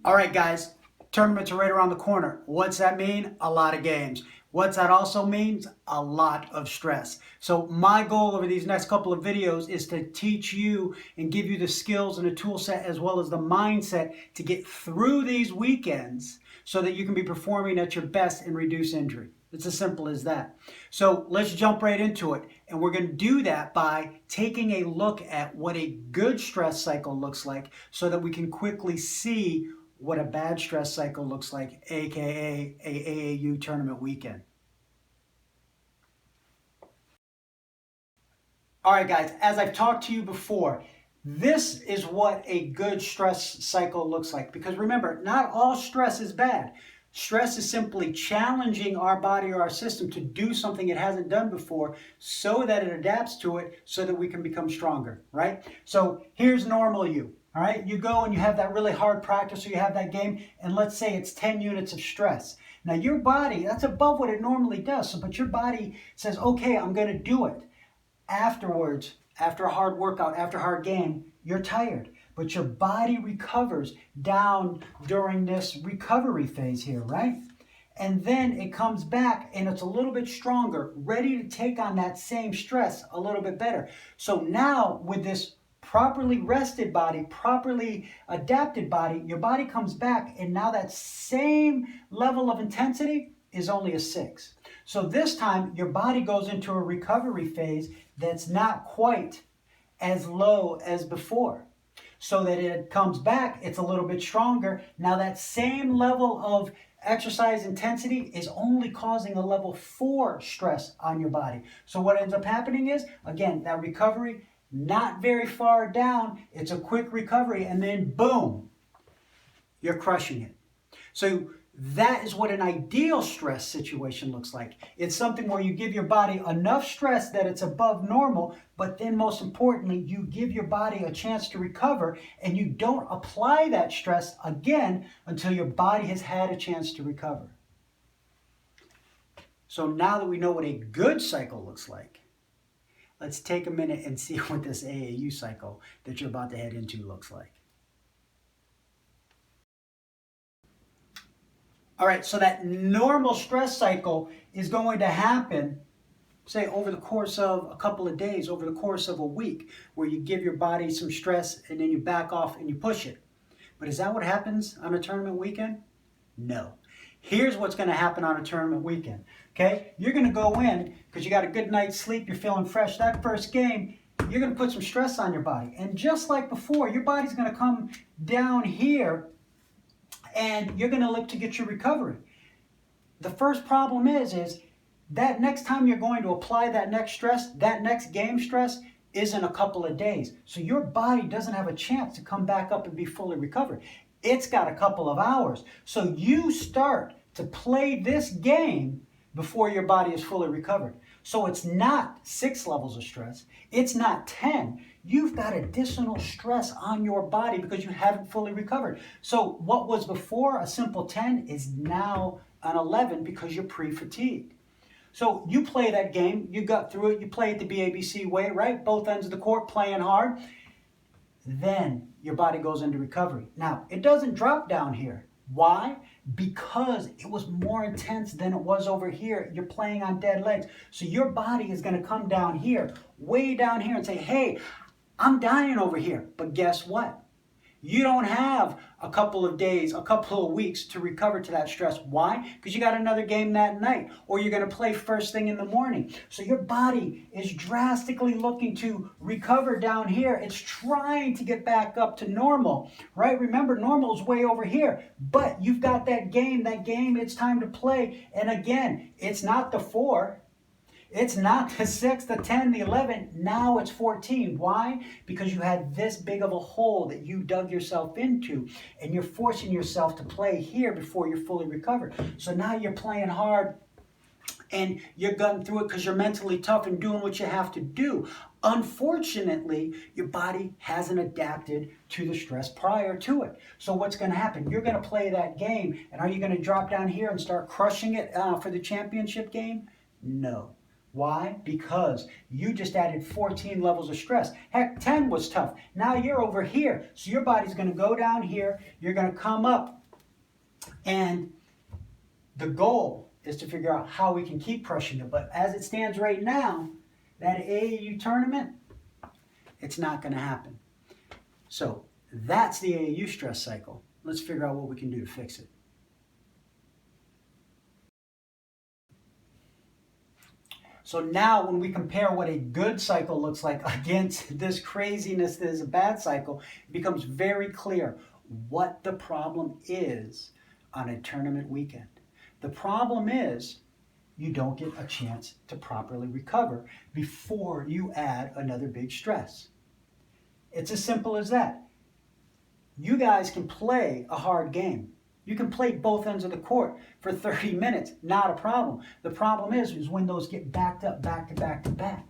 All right, guys, tournaments are right around the corner. What's that mean? A lot of games. What's that also means? A lot of stress. So my goal over these next couple of videos is to teach you and give you the skills and the tool set as well as the mindset to get through these weekends so that you can be performing at your best and reduce injury. It's as simple as that. So let's jump right into it. And we're going to do that by taking a look at what a good stress cycle looks like so that we can quickly see what a bad stress cycle looks like, aka a AAU tournament weekend. All right, guys, as I've talked to you before, this is what a good stress cycle looks like. Because remember, not all stress is bad. Stress is simply challenging our body or our system to do something it hasn't done before so that it adapts to it so that we can become stronger, right? So here's normal you. All right, you go and you have that really hard practice or you have that game, and let's say it's 10 units of stress. Now your body, that's above what it normally does, but your body says, okay, I'm going to do it. Afterwards, after a hard workout, after a hard game, you're tired, but your body recovers down during this recovery phase here, right? And then it comes back and it's a little bit stronger, ready to take on that same stress a little bit better. So now with this properly rested body, properly adapted body, your body comes back and now that same level of intensity is only a 6. So this time your body goes into a recovery phase that's not quite as low as before. So that it comes back, it's a little bit stronger. Now that same level of exercise intensity is only causing a level 4 stress on your body. So what ends up happening is, again, that recovery, not very far down, it's a quick recovery, and then boom, you're crushing it. So that is what an ideal stress situation looks like. It's something where you give your body enough stress that it's above normal, but then most importantly, you give your body a chance to recover and you don't apply that stress again until your body has had a chance to recover. So now that we know what a good cycle looks like, let's take a minute and see what this AAU cycle that you're about to head into looks like. All right, so that normal stress cycle is going to happen, say, over the course of a couple of days, over the course of a week, where you give your body some stress and then you back off and you push it. But is that what happens on a tournament weekend? No. Here's what's going to happen on a tournament weekend, okay? You're going to go in because you got a good night's sleep, you're feeling fresh. That first game, you're going to put some stress on your body. And just like before, your body's going to come down here and you're going to look to get your recovery. The first problem is that next time you're going to apply that next stress, that next game stress, is in a couple of days. So your body doesn't have a chance to come back up and be fully recovered. It's got a couple of hours. So you start to play this game before your body is fully recovered. So it's not 6 levels of stress. It's not 10. You've got additional stress on your body because you haven't fully recovered. So what was before a simple 10 is now an 11 because you're pre-fatigued. So you play that game, you got through it, you play it the BABC way, right? Both ends of the court, playing hard. Then your body goes into recovery. Now, it doesn't drop down here. Why? Because it was more intense than it was over here. You're playing on dead legs. So your body is going to come down here, way down here, and say, hey, I'm dying over here. But guess what? You don't have a couple of days, a couple of weeks to recover to that stress. Why? Because you got another game that night, or you're going to play first thing in the morning. So your body is drastically looking to recover down here. It's trying to get back up to normal, right? Remember, normal is way over here, but you've got that game, it's time to play. And again, it's not the 4. It's not the 6, the 10, the 11. Now it's 14. Why? Because you had this big of a hole that you dug yourself into, and you're forcing yourself to play here before you're fully recovered. So now you're playing hard, and you're gutting through it because you're mentally tough and doing what you have to do. Unfortunately, your body hasn't adapted to the stress prior to it. So what's going to happen? You're going to play that game, and are you going to drop down here and start crushing it for the championship game? No. Why? Because you just added 14 levels of stress. Heck, 10 was tough. Now you're over here. So your body's going to go down here. You're going to come up And the goal is to figure out how we can keep pushing it. But as it stands right now, that AAU tournament, it's not going to happen. So that's the AAU stress cycle. Let's figure out what we can do to fix it. So now when we compare what a good cycle looks like against this craziness that is a bad cycle, it becomes very clear what the problem is on a tournament weekend. The problem is you don't get a chance to properly recover before you add another big stress. It's as simple as that. You guys can play a hard game. You can play both ends of the court for 30 minutes, not a problem. The problem is when those get backed up back to back to back.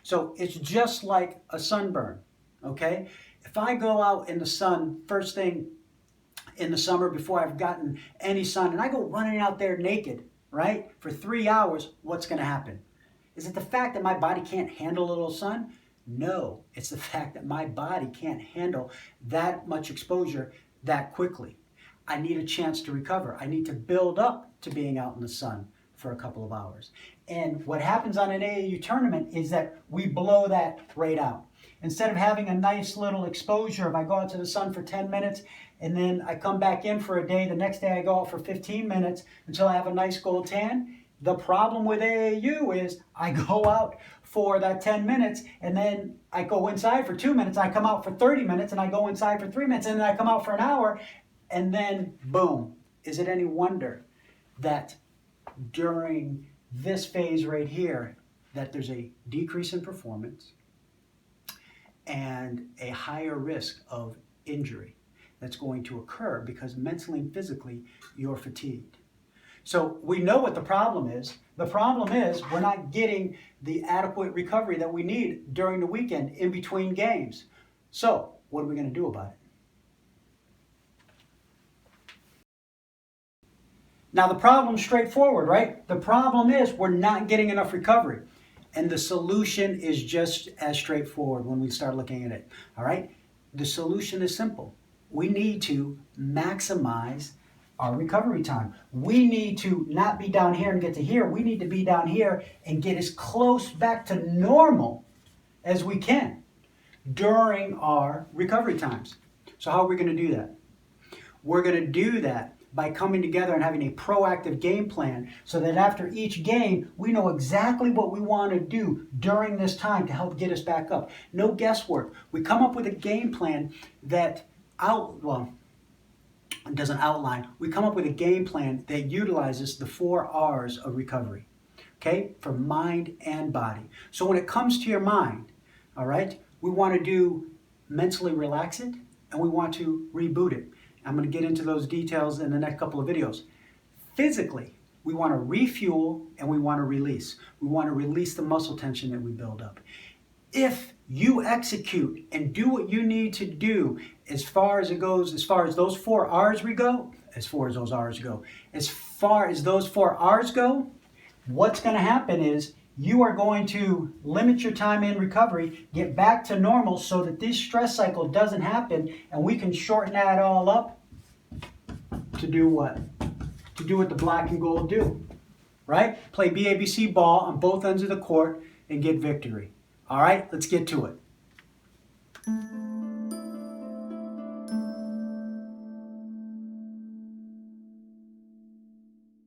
So it's just like a sunburn, okay? If I go out in the sun first thing in the summer before I've gotten any sun, and I go running out there naked, right, for 3 hours, what's going to happen? Is it the fact that my body can't handle a little sun? No, it's the fact that my body can't handle that much exposure that quickly. I need a chance to recover. I need to build up to being out in the sun for a couple of hours. And what happens on an AAU tournament is that we blow that right out. Instead of having a nice little exposure, if I go out to the sun for 10 minutes and then I come back in for a day, the next day I go out for 15 minutes until I have a nice gold tan. The problem with AAU is I go out for that 10 minutes and then I go inside for 2 minutes, I come out for 30 minutes and I go inside for 3 minutes and then I come out for an hour and then boom. Is it any wonder that during this phase right here that there's a decrease in performance and a higher risk of injury that's going to occur because mentally and physically you're fatigued. So we know what the problem is. The problem is we're not getting the adequate recovery that we need during the weekend in between games. So what are we going to do about it? Now the problem's straightforward, right? The problem is we're not getting enough recovery. And the solution is just as straightforward when we start looking at it, all right? The solution is simple. We need to maximize our recovery time. We need to not be down here and get to here. We need to be down here and get as close back to normal as we can during our recovery times. So how are we going to do that? We're going to do that by coming together and having a proactive game plan so that after each game, we know exactly what we want to do during this time to help get us back up. No guesswork. We come up with a game plan that doesn't outline. We come up with a game plan that utilizes the 4 R's of recovery, okay, for mind and body. So when it comes to your mind, all right, we want to do mentally relax it and we want to reboot it. I'm going to get into those details in the next couple of videos. Physically, we want to refuel and we want to release. We want to release the muscle tension that we build up. If you execute and do what you need to do as far as it goes, as far as those 4 R's go, as far as those 4 R's go, what's going to happen is you are going to limit your time in recovery, get back to normal so that this stress cycle doesn't happen, and we can shorten that all up to do what? To do what the black and gold do, right? Play BABC ball on both ends of the court and get victory. All right, let's get to it.